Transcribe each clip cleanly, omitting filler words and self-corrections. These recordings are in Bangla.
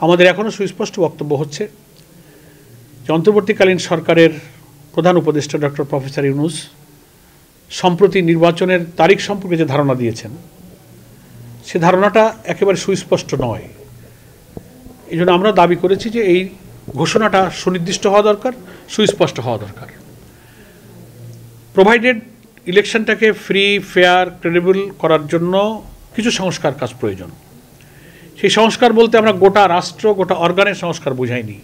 আমাদের এখনও সুস্পষ্ট বক্তব্য হচ্ছে যে অন্তর্বর্তীকালীন সরকারের প্রধান উপদেষ্টা ডক্টর প্রফেসর ইউনূস সম্প্রতি নির্বাচনের তারিখ সম্পর্কে যে ধারণা দিয়েছেন সে ধারণাটা একেবারে সুস্পষ্ট নয়। এই জন্য আমরা দাবি করেছি যে এই ঘোষণাটা সুনির্দিষ্ট হওয়া দরকার, সুস্পষ্ট হওয়া দরকার। প্রোভাইডেড ইলেকশনটাকে ফ্রি, ফেয়ার, ক্রেডিবল করার জন্য কিছু সংস্কার কাজ প্রয়োজন। সেই সংস্কার বলতে আমরা গোটা রাষ্ট্র, গোটা অর্গানের সংস্কার বোঝাইনি।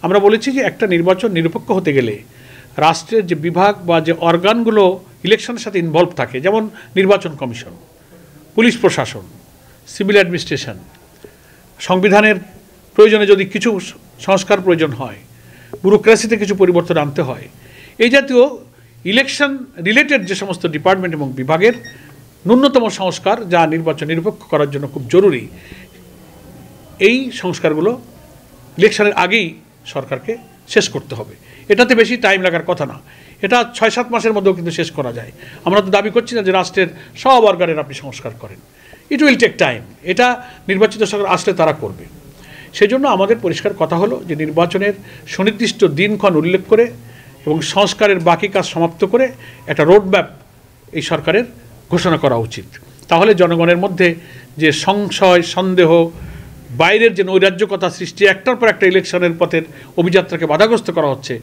আমরা বলেছি যে একটা নির্বাচন নিরপেক্ষ হতে গেলে রাষ্ট্রের যে বিভাগ বা যে অর্গানগুলো ইলেকশনের সাথে ইনভলভ থাকে, যেমন নির্বাচন কমিশন, পুলিশ প্রশাসন, সিভিল অ্যাডমিনিস্ট্রেশন, সংবিধানের প্রয়োজনে যদি কিছু সংস্কার প্রয়োজন হয়, ব্যুরোক্রেসিতে কিছু পরিবর্তন আনতে হয়, এই জাতীয় ইলেকশন রিলেটেড যে সমস্ত ডিপার্টমেন্ট এবং বিভাগের ন্যূনতম সংস্কার যা নির্বাচন নিরপেক্ষ করার জন্য খুব জরুরি, এই সংস্কারগুলো ইলেকশনের আগেই সরকারকে শেষ করতে হবে। এটাতে বেশি টাইম লাগার কথা না, এটা 6-7 মাসের মধ্যেও কিন্তু শেষ করা যায়। আমরা তো দাবি করছি না যে রাষ্ট্রের সব অর্গানের আপনি সংস্কার করেন, ইট উইল টেক টাইম। এটা নির্বাচিত সরকার আসলে তারা করবে। সেজন্য আমাদের পরিষ্কার কথা হলো যে নির্বাচনের সুনির্দিষ্ট দিনক্ষণ উল্লেখ করে এবং সংস্কারের বাকি কাজ সমাপ্ত করে একটা রোডম্যাপ এই সরকারের ঘোষণা করা উচিত। তাহলে জনগণের মধ্যে যে সংশয়, সন্দেহ, বাইরের যে নৈরাজ্যকতা সৃষ্টি, একটার পর একটা ইলেকশনের পথের অভিযাত্রাকে বাধাগ্রস্ত করা হচ্ছে,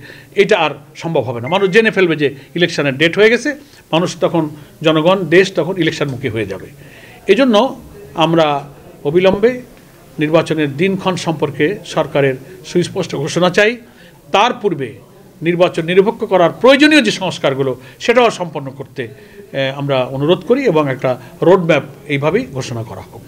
এটা আর সম্ভব হবে না। মানুষ জেনে ফেলবে যে ইলেকশনের ডেট হয়ে গেছে, মানুষ তখন, জনগণ, দেশ তখন ইলেকশনমুখী হয়ে যাবে। এজন্য আমরা অবিলম্বে নির্বাচনের দিনক্ষণ সম্পর্কে সরকারের সুস্পষ্ট ঘোষণা চাই। তার পূর্বে নির্বাচন নিরপেক্ষ করার প্রয়োজনীয় যে সংস্কারগুলো সেটাও সম্পন্ন করতে আমরা অনুরোধ করি এবং একটা রোডম্যাপ এইভাবেই ঘোষণা করা হোক।